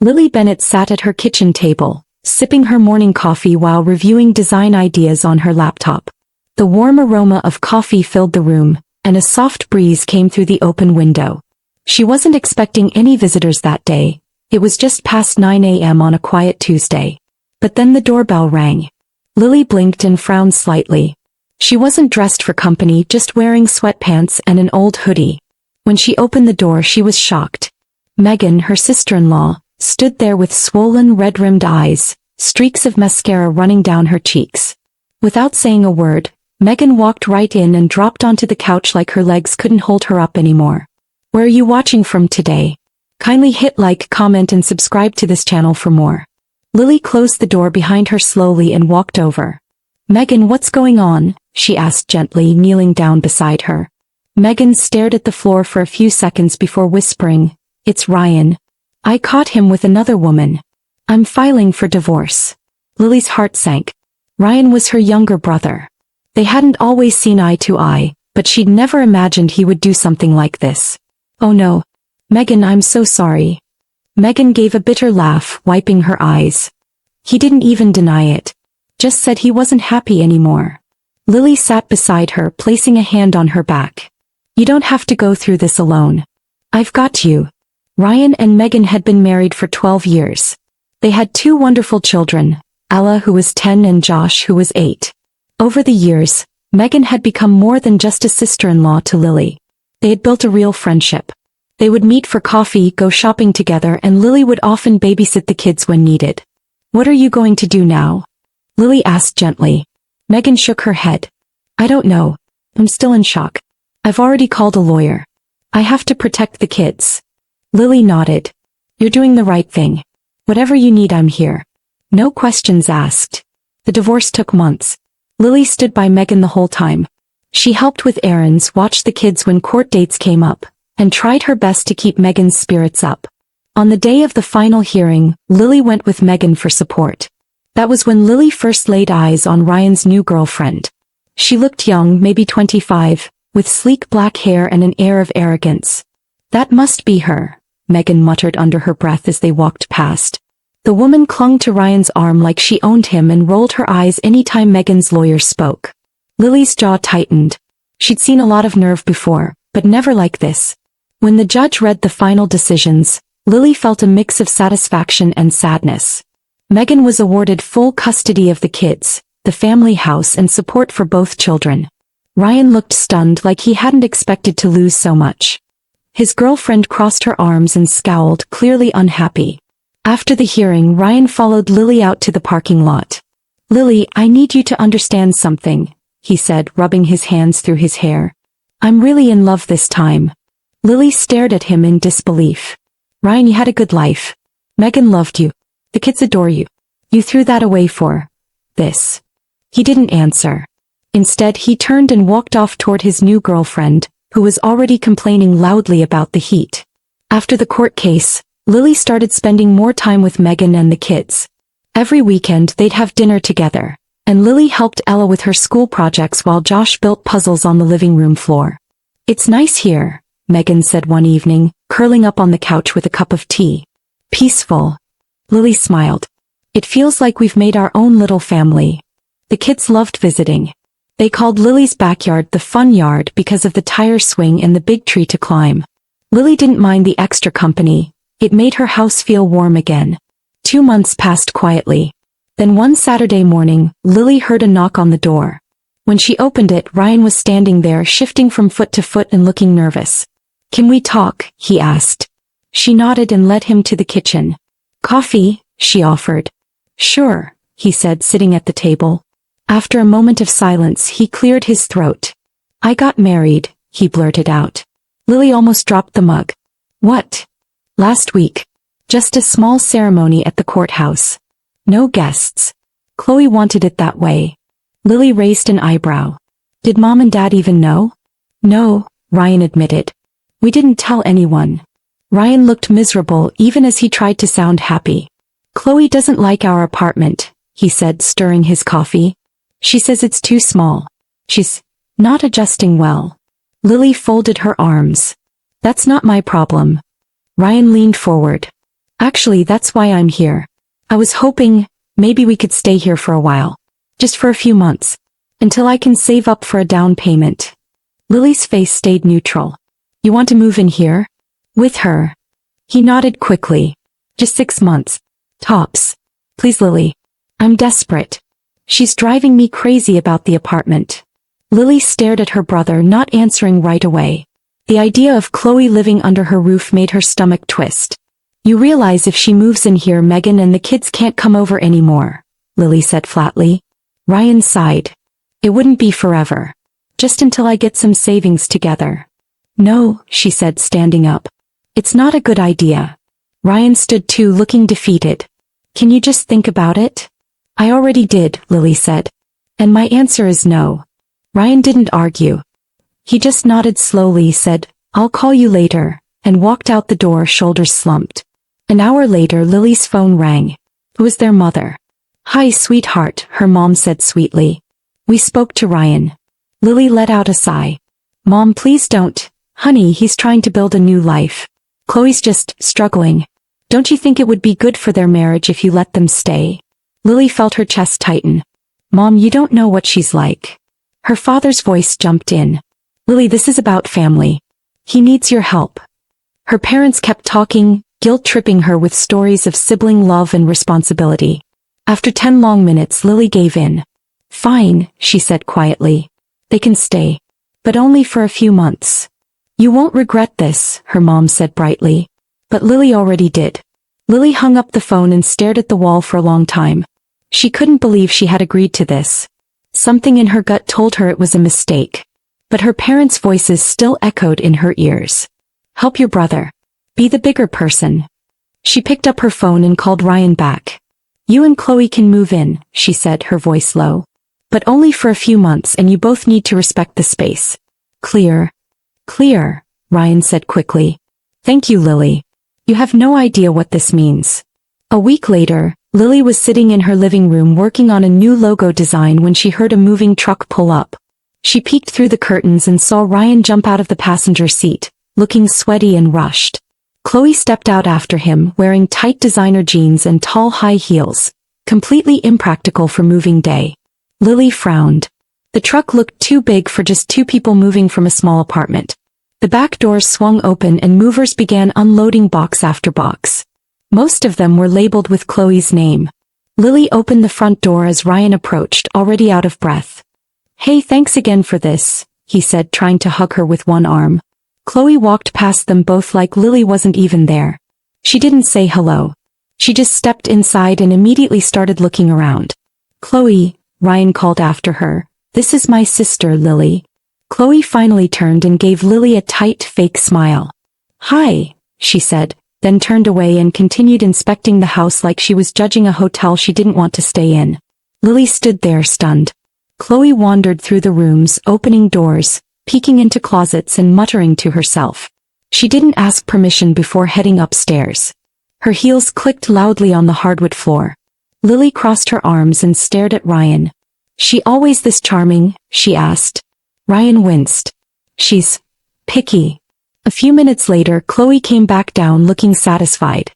Lily Bennett sat at her kitchen table, sipping her morning coffee while reviewing design ideas on her laptop. The warm aroma of coffee filled the room, and a soft breeze came through the open window. She wasn't expecting any visitors that day. It was just past 9 a.m. on a quiet Tuesday. But then the doorbell rang. Lily blinked and frowned slightly. She wasn't dressed for company, just wearing sweatpants and an old hoodie. When she opened the door, she was shocked. Megan, her sister-in-law, stood there with swollen red-rimmed eyes, streaks of mascara running down her cheeks. Without saying a word, Megan walked right in and dropped onto the couch like her legs couldn't hold her up anymore. Where are you watching from today? Kindly hit like, comment and subscribe to this channel for more. Lily closed the door behind her slowly and walked over. Megan, what's going on? She asked gently, kneeling down beside her. Megan stared at the floor for a few seconds before whispering, "It's Ryan. I caught him with another woman. I'm filing for divorce." Lily's heart sank. Ryan was her younger brother. They hadn't always seen eye to eye, but she'd never imagined he would do something like this. "Oh no. Megan, I'm so sorry." Megan gave a bitter laugh, wiping her eyes. "He didn't even deny it. Just said he wasn't happy anymore." Lily sat beside her, placing a hand on her back. "You don't have to go through this alone. I've got you." Ryan and Megan had been married for 12 years. They had 2 wonderful children, Ella, who was 10, and Josh, who was 8. Over the years, Megan had become more than just a sister-in-law to Lily. They had built a real friendship. They would meet for coffee, go shopping together, and Lily would often babysit the kids when needed. "What are you going to do now?" Lily asked gently. Megan shook her head. "I don't know. I'm still in shock. I've already called a lawyer. I have to protect the kids." Lily nodded. "You're doing the right thing. Whatever you need, I'm here." No questions asked. The divorce took months. Lily stood by Megan the whole time. She helped with errands, watched the kids when court dates came up, and tried her best to keep Megan's spirits up. On the day of the final hearing, Lily went with Megan for support. That was when Lily first laid eyes on Ryan's new girlfriend. She looked young, maybe 25, with sleek black hair and an air of arrogance. "That must be her," Megan muttered under her breath as they walked past. The woman clung to Ryan's arm like she owned him and rolled her eyes anytime Megan's lawyer spoke. Lily's jaw tightened. She'd seen a lot of nerve before, but never like this. When the judge read the final decisions, Lily felt a mix of satisfaction and sadness. Megan was awarded full custody of the kids, the family house, and support for both children. Ryan looked stunned, like he hadn't expected to lose so much. His girlfriend crossed her arms and scowled, clearly unhappy. After the hearing, Ryan followed Lily out to the parking lot. "Lily, I need you to understand something," he said, rubbing his hands through his hair. "I'm really in love this time." Lily stared at him in disbelief. "Ryan, you had a good life. Megan loved you. The kids adore you. You threw that away for this." He didn't answer. Instead, he turned and walked off toward his new girlfriend, who was already complaining loudly about the heat. After the court case, Lily started spending more time with Megan and the kids. Every weekend they'd have dinner together, and Lily helped Ella with her school projects while Josh built puzzles on the living room floor. "It's nice here," Megan said one evening, curling up on the couch with a cup of tea. "Peaceful." Lily smiled. "It feels like we've made our own little family." The kids loved visiting. They called Lily's backyard the fun yard because of the tire swing and the big tree to climb. Lily didn't mind the extra company. It made her house feel warm again. 2 months passed quietly. Then one Saturday morning, Lily heard a knock on the door. When she opened it, Ryan was standing there, shifting from foot to foot and looking nervous. "Can we talk?" he asked. She nodded and led him to the kitchen. "Coffee?" she offered. "Sure," he said, sitting at the table. After a moment of silence, he cleared his throat. "I got married," he blurted out. Lily almost dropped the mug. "What?" "Last week. Just a small ceremony at the courthouse. No guests. Chloe wanted it that way." Lily raised an eyebrow. "Did Mom and Dad even know?" "No," Ryan admitted. "We didn't tell anyone." Ryan looked miserable even as he tried to sound happy. "Chloe doesn't like our apartment," he said, stirring his coffee. "She says it's too small. She's not adjusting well." Lily folded her arms. "That's not my problem." Ryan leaned forward. Actually, that's why I'm here. I was hoping, maybe we could stay here for a while. Just for a few months. Until I can save up for a down payment. Lily's face stayed neutral. You want to move in here? With her. He nodded quickly. Just 6 months. Tops. Please, Lily. I'm desperate. She's driving me crazy about the apartment. Lily stared at her brother, not answering right away. The idea of Chloe living under her roof made her stomach twist. You realize if she moves in here, Megan and the kids can't come over anymore, Lily said flatly. Ryan sighed. It wouldn't be forever. Just until I get some savings together. No, she said, standing up. It's not a good idea. Ryan stood too, looking defeated. Can you just think about it? I already did, Lily said. And my answer is no. Ryan didn't argue. He just nodded slowly, said, I'll call you later, and walked out the door, shoulders slumped. An hour later, Lily's phone rang. It was their mother. Hi, sweetheart, her mom said sweetly. We spoke to Ryan. Lily let out a sigh. Mom, please don't. Honey, he's trying to build a new life. Chloe's just struggling. Don't you think it would be good for their marriage if you let them stay? Lily felt her chest tighten. Mom, you don't know what she's like. Her father's voice jumped in. Lily, this is about family. He needs your help. Her parents kept talking, guilt-tripping her with stories of sibling love and responsibility. After 10 long minutes, Lily gave in. Fine, she said quietly. They can stay. But only for a few months. You won't regret this, her mom said brightly. But Lily already did. Lily hung up the phone and stared at the wall for a long time. She couldn't believe she had agreed to this. Something in her gut told her it was a mistake. But her parents' voices still echoed in her ears. Help your brother. Be the bigger person. She picked up her phone and called Ryan back. You and Chloe can move in, she said, her voice low. But only for a few months, and you both need to respect the space. Clear. Clear, Ryan said quickly. Thank you, Lily. You have no idea what this means. A week later, Lily was sitting in her living room working on a new logo design when she heard a moving truck pull up. She peeked through the curtains and saw Ryan jump out of the passenger seat, looking sweaty and rushed. Chloe stepped out after him, wearing tight designer jeans and tall high heels, completely impractical for moving day. Lily frowned. The truck looked too big for just 2 people moving from a small apartment. The back doors swung open and movers began unloading box after box. Most of them were labeled with Chloe's name. Lily opened the front door as Ryan approached, already out of breath. Hey, thanks again for this, he said, trying to hug her with one arm. Chloe walked past them both like Lily wasn't even there. She didn't say hello. She just stepped inside and immediately started looking around. Chloe, Ryan called after her. This is my sister, Lily. Chloe finally turned and gave Lily a tight, fake smile. Hi, she said, then turned away and continued inspecting the house like she was judging a hotel she didn't want to stay in. Lily stood there stunned. Chloe wandered through the rooms, opening doors, peeking into closets and muttering to herself. She didn't ask permission before heading upstairs. Her heels clicked loudly on the hardwood floor. Lily crossed her arms and stared at Ryan. She always this charming? She asked. Ryan winced. She's picky. A few minutes later, Chloe came back down looking satisfied.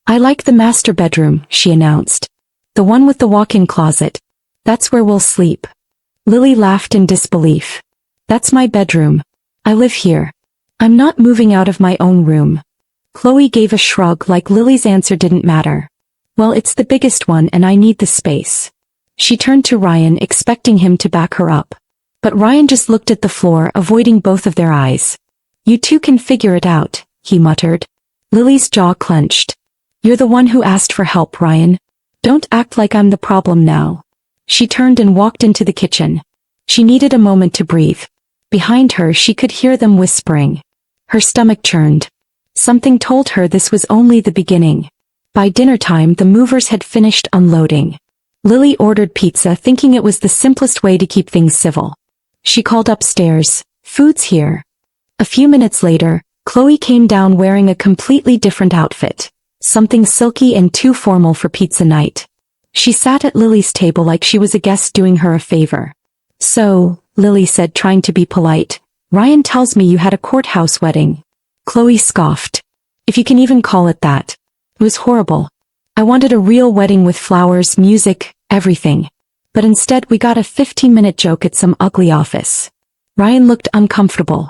I like the master bedroom, she announced. The one with the walk-in closet. That's where we'll sleep. Lily laughed in disbelief. That's my bedroom. I live here. I'm not moving out of my own room. Chloe gave a shrug like Lily's answer didn't matter. Well, it's the biggest one and I need the space. She turned to Ryan, expecting him to back her up. But Ryan just looked at the floor, avoiding both of their eyes. You two can figure it out, he muttered. Lily's jaw clenched. You're the one who asked for help, Ryan. Don't act like I'm the problem now. She turned and walked into the kitchen. She needed a moment to breathe. Behind her, she could hear them whispering. Her stomach churned. Something told her this was only the beginning. By dinner time, the movers had finished unloading. Lily ordered pizza, thinking it was the simplest way to keep things civil. She called upstairs, "Food's here." A few minutes later, Chloe came down wearing a completely different outfit, something silky and too formal for pizza night. She sat at Lily's table like she was a guest doing her a favor. So, Lily said, trying to be polite, Ryan tells me you had a courthouse wedding. Chloe scoffed. If you can even call it that. It was horrible. I wanted a real wedding with flowers, music, everything. But instead we got a 15-minute joke at some ugly office. Ryan looked uncomfortable.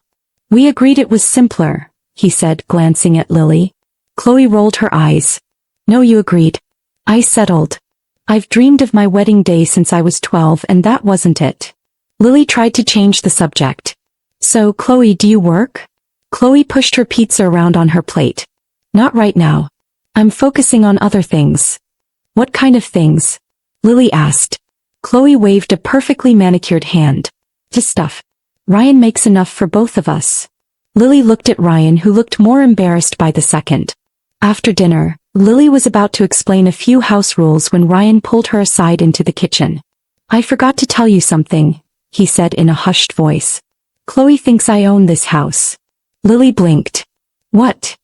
We agreed it was simpler, he said, glancing at Lily. Chloe rolled her eyes. No, you agreed. I settled. I've dreamed of my wedding day since I was 12 and that wasn't it. Lily tried to change the subject. So, Chloe, do you work? Chloe pushed her pizza around on her plate. Not right now. I'm focusing on other things. What kind of things? Lily asked. Chloe waved a perfectly manicured hand. Just stuff. Ryan makes enough for both of us. Lily looked at Ryan, who looked more embarrassed by the second. After dinner, Lily was about to explain a few house rules when Ryan pulled her aside into the kitchen. I forgot to tell you something, he said in a hushed voice. Chloe thinks I own this house. Lily blinked. What?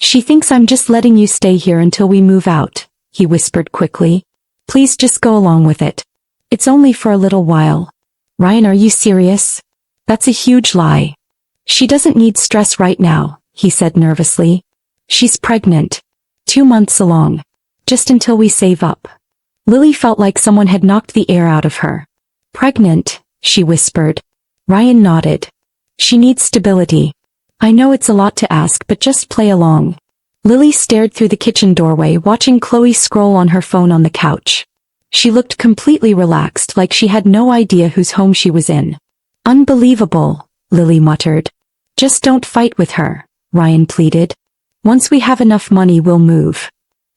She thinks I'm just letting you stay here until we move out, he whispered quickly. Please just go along with it. It's only for a little while. Ryan, are you serious? That's a huge lie. She doesn't need stress right now, he said nervously. She's pregnant. 2 months along. Just until we save up. Lily felt like someone had knocked the air out of her. Pregnant, she whispered. Ryan nodded. She needs stability. I know it's a lot to ask, but just play along. Lily stared through the kitchen doorway, watching Chloe scroll on her phone on the couch. She looked completely relaxed, like she had no idea whose home she was in. Unbelievable, Lily muttered. Just don't fight with her, Ryan pleaded. Once we have enough money, we'll move.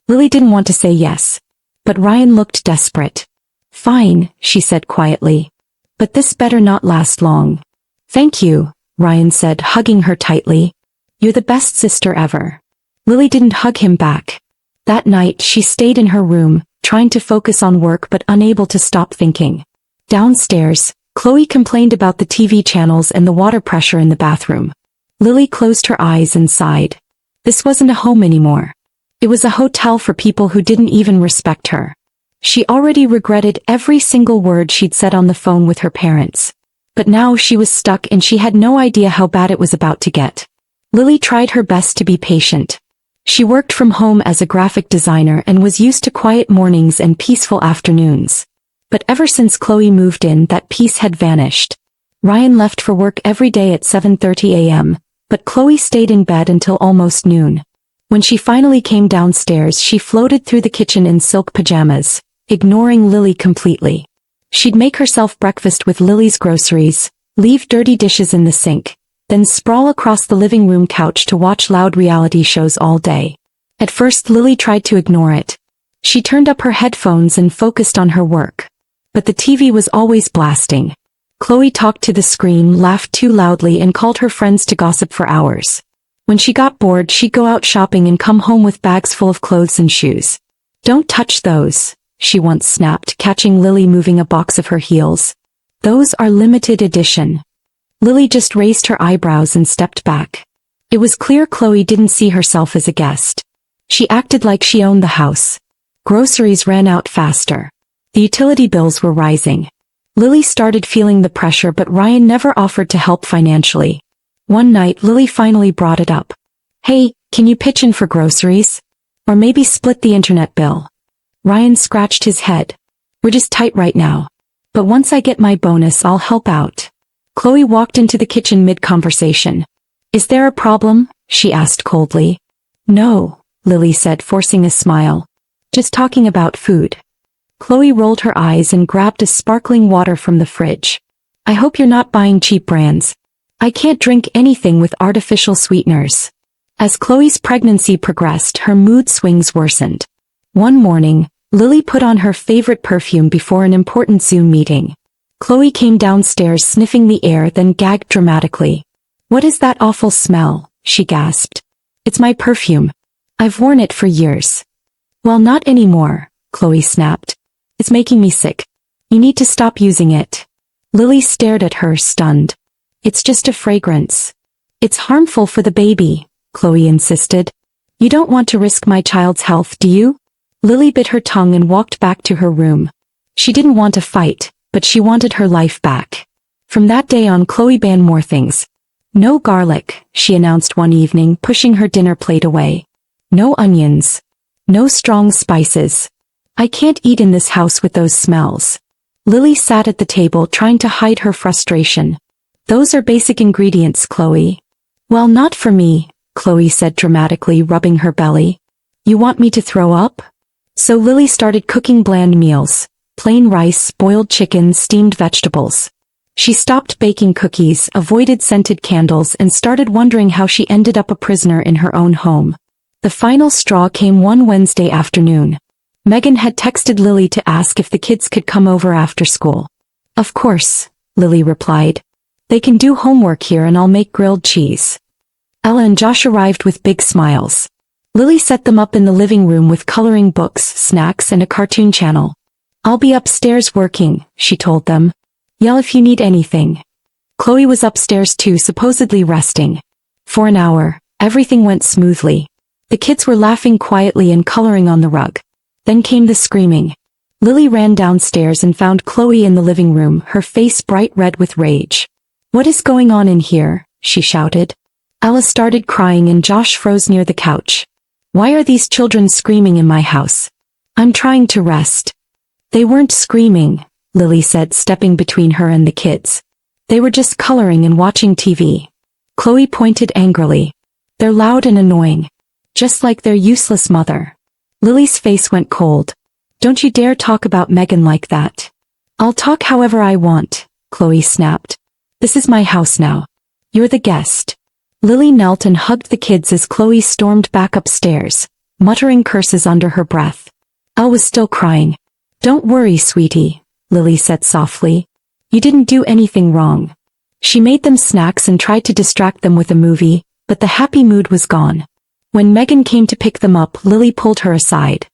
Lily didn't want to say yes, but Ryan looked desperate. Fine, she said quietly. But this better not last long. Thank you, Ryan said, hugging her tightly. You're the best sister ever. Lily didn't hug him back. That night she stayed in her room, trying to focus on work but unable to stop thinking. Downstairs, Chloe complained about the TV channels and the water pressure in the bathroom. Lily closed her eyes and sighed. This wasn't a home anymore. It was a hotel for people who didn't even respect her. She already regretted every single word she'd said on the phone with her parents. But now she was stuck and she had no idea how bad it was about to get. Lily tried her best to be patient. She worked from home as a graphic designer and was used to quiet mornings and peaceful afternoons. But ever since Chloe moved in, that peace had vanished. Ryan left for work every day at 7:30 a.m., but Chloe stayed in bed until almost noon. When she finally came downstairs, she floated through the kitchen in silk pajamas, ignoring Lily completely. She'd make herself breakfast with Lily's groceries, leave dirty dishes in the sink, then sprawl across the living room couch to watch loud reality shows all day. At first Lily tried to ignore it. She turned up her headphones and focused on her work. But the TV was always blasting. Chloe talked to the screen, laughed too loudly, and called her friends to gossip for hours. When she got bored, she'd go out shopping and come home with bags full of clothes and shoes. Don't touch those, she once snapped, catching Lily moving a box of her heels. Those are limited edition. Lily just raised her eyebrows and stepped back. It was clear Chloe didn't see herself as a guest. She acted like she owned the house. Groceries ran out faster. The utility bills were rising. Lily started feeling the pressure, but Ryan never offered to help financially. One night Lily finally brought it up. Hey, can you pitch in for groceries? Or maybe split the internet bill? Ryan scratched his head. We're just tight right now. But once I get my bonus, I'll help out. Chloe walked into the kitchen mid-conversation. Is there a problem? She asked coldly. No, Lily said, forcing a smile. Just talking about food. Chloe rolled her eyes and grabbed a sparkling water from the fridge. I hope you're not buying cheap brands. I can't drink anything with artificial sweeteners. As Chloe's pregnancy progressed, her mood swings worsened. One morning, Lily put on her favorite perfume before an important Zoom meeting. Chloe came downstairs sniffing the air, then gagged dramatically. What is that awful smell? She gasped. It's my perfume. I've worn it for years. Well, not anymore, Chloe snapped. It's making me sick. You need to stop using it. Lily stared at her, stunned. It's just a fragrance. It's harmful for the baby, Chloe insisted. You don't want to risk my child's health, do you? Lily bit her tongue and walked back to her room. She didn't want to fight, but she wanted her life back. From that day on, Chloe banned more things. No garlic, she announced one evening, pushing her dinner plate away. No onions. No strong spices. I can't eat in this house with those smells. Lily sat at the table trying to hide her frustration. Those are basic ingredients, Chloe. Well, not for me, Chloe said dramatically, rubbing her belly. You want me to throw up? So Lily started cooking bland meals. Plain rice, boiled chicken, steamed vegetables. She stopped baking cookies, avoided scented candles, and started wondering how she ended up a prisoner in her own home. The final straw came one Wednesday afternoon. Megan had texted Lily to ask if the kids could come over after school. Of course, Lily replied. They can do homework here and I'll make grilled cheese. Ella and Josh arrived with big smiles. Lily set them up in the living room with coloring books, snacks, and a cartoon channel. I'll be upstairs working, she told them. Yell if you need anything. Chloe was upstairs too, supposedly resting. For an hour, everything went smoothly. The kids were laughing quietly and coloring on the rug. Then came the screaming. Lily ran downstairs and found Chloe in the living room, her face bright red with rage. What is going on in here? She shouted. Ella started crying and Josh froze near the couch. Why are these children screaming in my house? I'm trying to rest. They weren't screaming, Lily said, stepping between her and the kids. They were just coloring and watching TV. Chloe pointed angrily. They're loud and annoying. Just like their useless mother. Lily's face went cold. Don't you dare talk about Megan like that. I'll talk however I want, Chloe snapped. This is my house now. You're the guest. Lily knelt and hugged the kids as Chloe stormed back upstairs, muttering curses under her breath. Elle was still crying. Don't worry, sweetie, Lily said softly. You didn't do anything wrong. She made them snacks and tried to distract them with a movie, but the happy mood was gone. When Megan came to pick them up, Lily pulled her aside.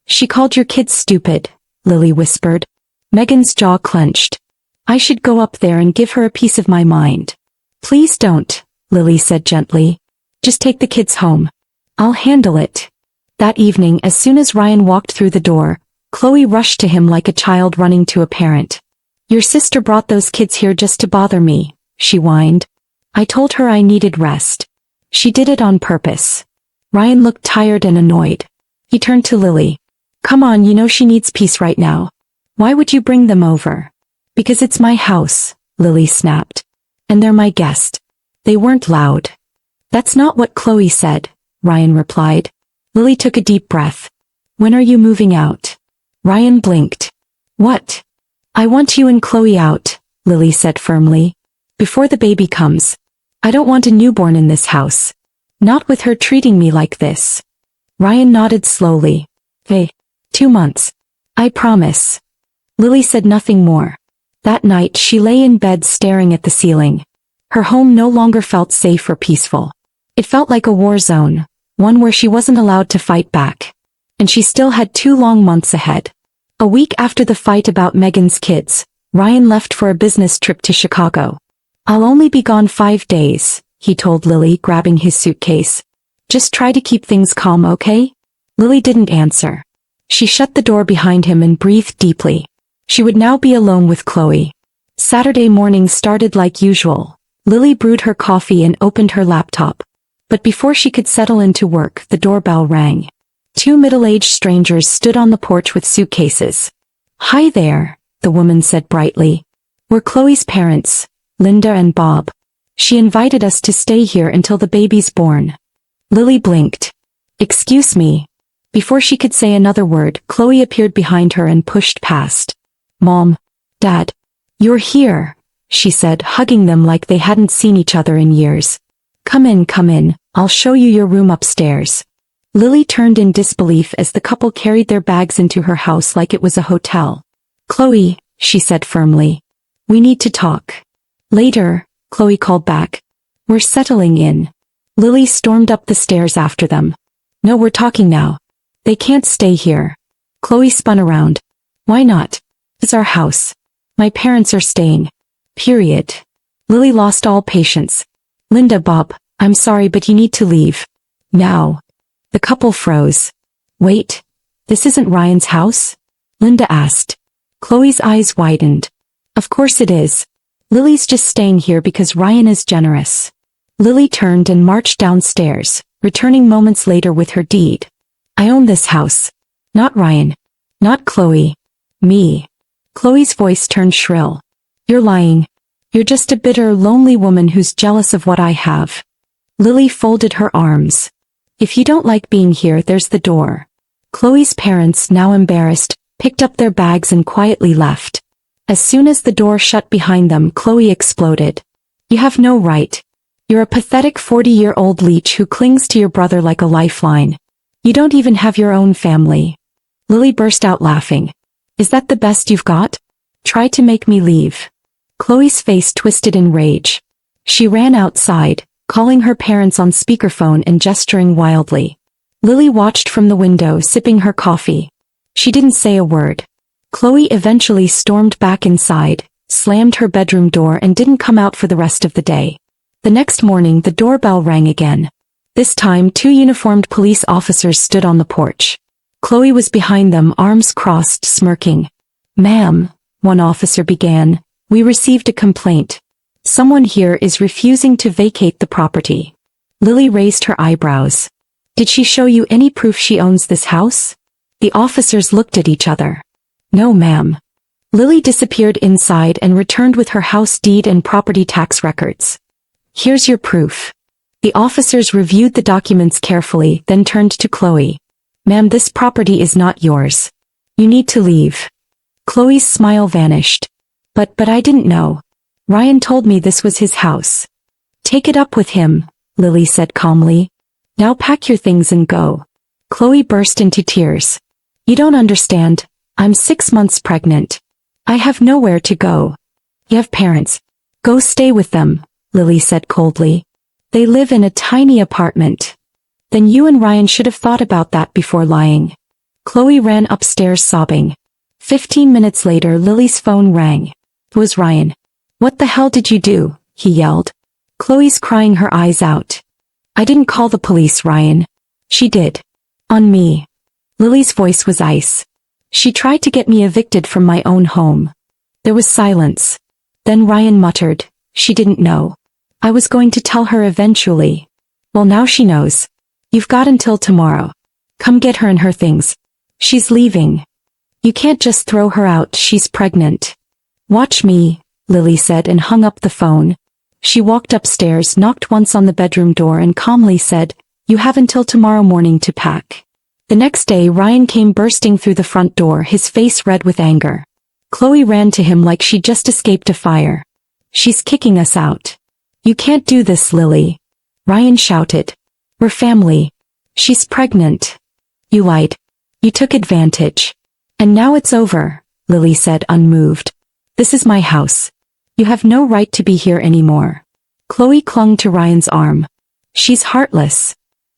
She called your kids stupid, Lily whispered. Megan's jaw clenched. I should go up there and give her a piece of my mind. Please don't, Lily said gently. Just take the kids home. I'll handle it. That evening, as soon as Ryan walked through the door, Chloe rushed to him like a child running to a parent. Your sister brought those kids here just to bother me, she whined. I told her I needed rest. She did it on purpose. Ryan looked tired and annoyed. He turned to Lily. Come on, you know she needs peace right now. Why would you bring them over? Because it's my house, Lily snapped. And they're my guest. They weren't loud. That's not what Chloe said, Ryan replied. Lily took a deep breath. When are you moving out? Ryan blinked. What? I want you and Chloe out, Lily said firmly. Before the baby comes. I don't want a newborn in this house. Not with her treating me like this. Ryan nodded slowly. Hey, 2 months. I promise. Lily said nothing more. That night she lay in bed staring at the ceiling. Her home no longer felt safe or peaceful. It felt like a war zone, one where she wasn't allowed to fight back. And she still had 2 long months ahead. A week after the fight about Megan's kids, Ryan left for a business trip to Chicago. I'll only be gone 5 days, he told Lily, grabbing his suitcase. Just try to keep things calm, okay? Lily didn't answer. She shut the door behind him and breathed deeply. She would now be alone with Chloe. Saturday morning started like usual. Lily brewed her coffee and opened her laptop. But before she could settle into work, the doorbell rang. 2 middle-aged strangers stood on the porch with suitcases. Hi there, the woman said brightly. We're Chloe's parents, Linda and Bob. She invited us to stay here until the baby's born. Lily blinked. Excuse me. Before she could say another word, Chloe appeared behind her and pushed past. Mom. Dad. You're here, she said, hugging them like they hadn't seen each other in years. Come in, I'll show you your room upstairs. Lily turned in disbelief as the couple carried their bags into her house like it was a hotel. Chloe, she said firmly. We need to talk. Later, Chloe called back. We're settling in. Lily stormed up the stairs after them. No, we're talking now. They can't stay here. Chloe spun around. Why not? It's our house. My parents are staying. Period. Lily lost all patience. Linda, Bob, I'm sorry but you need to leave. Now. The couple froze. Wait, this isn't Ryan's house? Linda asked. Chloe's eyes widened. Of course it is. Lily's just staying here because Ryan is generous. Lily turned and marched downstairs, returning moments later with her deed. I own this house. Not Ryan. Not Chloe. Me. Chloe's voice turned shrill. You're lying. You're just a bitter, lonely woman who's jealous of what I have. Lily folded her arms. If you don't like being here, there's the door. Chloe's parents, now embarrassed, picked up their bags and quietly left. As soon as the door shut behind them, Chloe exploded. You have no right. You're a pathetic 40-year-old leech who clings to your brother like a lifeline. You don't even have your own family. Lily burst out laughing. Is that the best you've got? Try to make me leave. Chloe's face twisted in rage. She ran outside, calling her parents on speakerphone and gesturing wildly. Lily watched from the window, sipping her coffee. She didn't say a word. Chloe eventually stormed back inside, slammed her bedroom door and didn't come out for the rest of the day. The next morning the doorbell rang again. This time 2 uniformed police officers stood on the porch. Chloe was behind them, arms crossed, smirking. Ma'am, one officer began, we received a complaint. Someone here is refusing to vacate the property. Lily raised her eyebrows. Did she show you any proof she owns this house? The officers looked at each other. No, ma'am. Lily disappeared inside and returned with her house deed and property tax records. Here's your proof. The officers reviewed the documents carefully, then turned to Chloe. Ma'am, this property is not yours. You need to leave. Chloe's smile vanished. But I didn't know. Ryan told me this was his house. Take it up with him, Lily said calmly. Now pack your things and go. Chloe burst into tears. You don't understand. I'm 6 months pregnant. I have nowhere to go. You have parents. Go stay with them, Lily said coldly. They live in a tiny apartment. Then you and Ryan should have thought about that before lying. Chloe ran upstairs sobbing. 15 minutes later Lily's phone rang. It was Ryan. What the hell did you do? He yelled. Chloe's crying her eyes out. I didn't call the police, Ryan. She did. On me. Lily's voice was ice. She tried to get me evicted from my own home. There was silence. Then Ryan muttered, she didn't know. I was going to tell her eventually. Well, now she knows. You've got until tomorrow. Come get her and her things. She's leaving. You can't just throw her out, she's pregnant. Watch me, Lily said and hung up the phone. She walked upstairs, knocked once on the bedroom door and calmly said, you have until tomorrow morning to pack. The next day Ryan came bursting through the front door, his face red with anger. Chloe ran to him like she'd just escaped a fire. She's kicking us out. You can't do this, Lily. Ryan shouted. We're family. She's pregnant. You lied. You took advantage. And now it's over, Lily said unmoved. This is my house. You have no right to be here anymore. Chloe clung to Ryan's arm. She's heartless.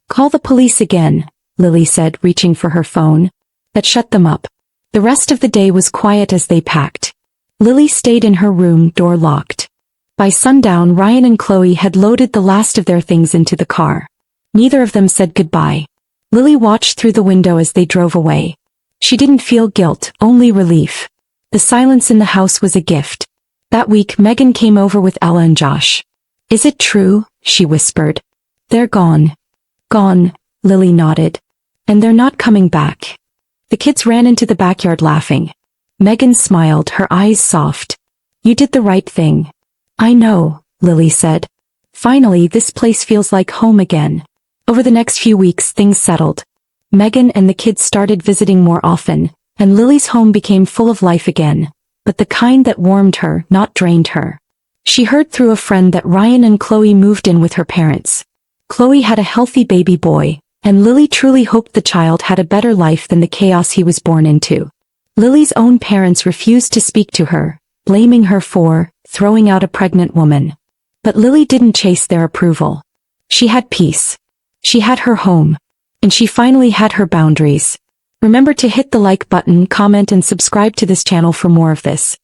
Call the police again, Lily said, reaching for her phone. That shut them up. The rest of the day was quiet as they packed. Lily stayed in her room, door locked. By sundown Ryan and Chloe had loaded the last of their things into the car. Neither of them said goodbye. Lily watched through the window as they drove away. She didn't feel guilt, only relief. The silence in the house was a gift. That week Megan came over with Ella and Josh. Is it true? She whispered. They're gone. Gone, Lily nodded. And they're not coming back. The kids ran into the backyard laughing. Megan smiled, her eyes soft. You did the right thing. I know, Lily said. Finally, this place feels like home again. Over the next few weeks things settled. Megan and the kids started visiting more often, and Lily's home became full of life again, but the kind that warmed her, not drained her. She heard through a friend that Ryan and Chloe moved in with her parents. Chloe had a healthy baby boy, and Lily truly hoped the child had a better life than the chaos he was born into. Lily's own parents refused to speak to her, blaming her for throwing out a pregnant woman. But Lily didn't chase their approval. She had peace. She had her home. And she finally had her boundaries. Remember to hit the like button, comment and subscribe to this channel for more of this.